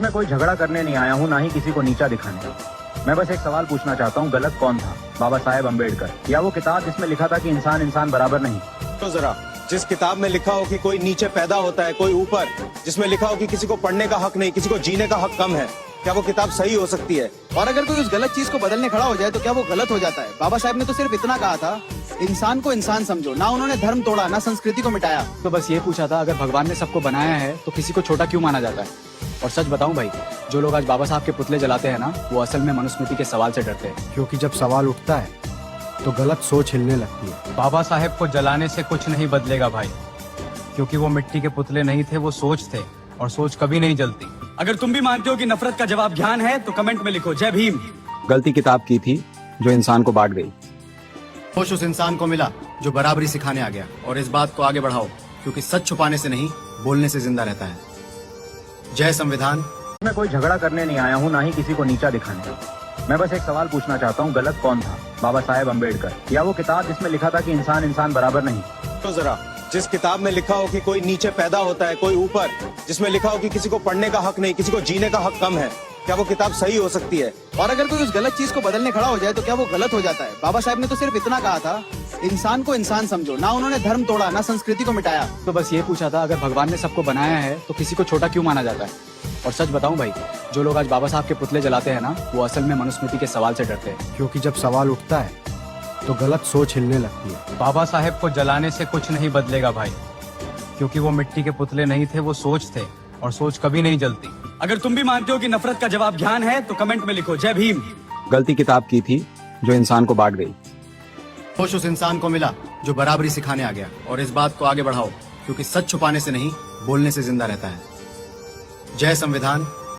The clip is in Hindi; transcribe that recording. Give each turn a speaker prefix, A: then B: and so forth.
A: मैं कोई झगड़ा करने नहीं आया हूँ, ना ही किसी को नीचा दिखाने। मैं बस एक सवाल पूछना चाहता हूँ, गलत कौन था, बाबा साहेब अम्बेडकर या वो किताब जिसमें लिखा था कि इंसान इंसान बराबर नहीं?
B: तो जरा जिस किताब में लिखा हो कि कोई नीचे पैदा होता है कोई ऊपर, जिसमें लिखा हो कि किसी को पढ़ने का हक नहीं, किसी को जीने का हक कम है, क्या वो किताब सही हो सकती है?
C: और अगर कोई उस गलत चीज को बदलने खड़ा हो जाए तो क्या वो गलत हो जाता है? बाबा साहब ने तो सिर्फ इतना कहा था, इंसान को इंसान समझो। ना उन्होंने धर्म तोड़ा, ना संस्कृति को मिटाया।
D: तो बस ये पूछा था, अगर भगवान ने सबको बनाया है तो किसी को छोटा क्यों माना जाता है? और सच बताऊं भाई, जो लोग आज बाबा साहब के पुतले जलाते हैं ना, वो असल में मनुस्मृति के सवाल से डरते हैं।
E: क्योंकि जब सवाल उठता है तो गलत सोच हिलने लगती है।
F: बाबा साहेब को जलाने से कुछ नहीं बदलेगा भाई, क्योंकि वो मिट्टी के पुतले नहीं थे, वो सोच थे, और सोच कभी नहीं जलती।
D: अगर तुम भी मानते हो कि नफरत का जवाब ज्ञान है तो कमेंट में लिखो जय भीम।
E: गलती किताब की थी जो इंसान को बांट गई।
C: होश उस इंसान को मिला जो बराबरी सिखाने आ गया। और इस बात को आगे बढ़ाओ, क्योंकि सच छुपाने से नहीं, बोलने से जिंदा रहता है। जय संविधान।
A: मैं कोई झगड़ा करने नहीं आया हूँ, ना ही किसी को नीचा दिखाने। मैं बस एक सवाल पूछना चाहता हूँ, गलत कौन था, बाबा साहेब अम्बेडकर या वो किताब जिसमें लिखा था कि इंसान इंसान बराबर नहीं?
B: तो जरा जिस किताब में लिखा हो कि कोई नीचे पैदा होता है कोई ऊपर, जिसमें लिखा हो कि किसी को पढ़ने का हक नहीं, किसी को जीने का हक कम है, क्या वो किताब सही हो सकती है?
C: और अगर कोई उस गलत चीज को बदलने खड़ा हो जाए तो क्या वो गलत हो जाता है? बाबा साहब ने तो सिर्फ इतना कहा था, इंसान को इंसान समझो। ना उन्होंने धर्म तोड़ा, ना संस्कृति को मिटाया।
D: तो बस ये पूछा था, अगर भगवान ने सबको बनाया है तो किसी को छोटा क्यों माना जाता है? और सच बताऊं भाई, जो लोग आज बाबा साहब के पुतले जलाते हैं ना, वो असल में मनुस्मृति के सवाल से डरते हैं।
E: क्योंकि जब सवाल उठता है तो गलत सोच हिलने लगती है।
F: बाबा साहेब को जलाने से कुछ नहीं बदलेगा भाई, क्योंकि वो मिट्टी के पुतले नहीं थे, वो सोच थे, और सोच कभी नहीं जलती।
D: अगर तुम भी मानते हो कि नफरत का जवाब ज्ञान है तो कमेंट में लिखो जय भीम।
E: गलती किताब की थी जो इंसान को बांट गई।
C: होश उस इंसान को मिला जो बराबरी सिखाने आ गया। और इस बात को आगे बढ़ाओ, क्योंकि सच छुपाने से नहीं, बोलने से जिंदा रहता है। जय संविधान।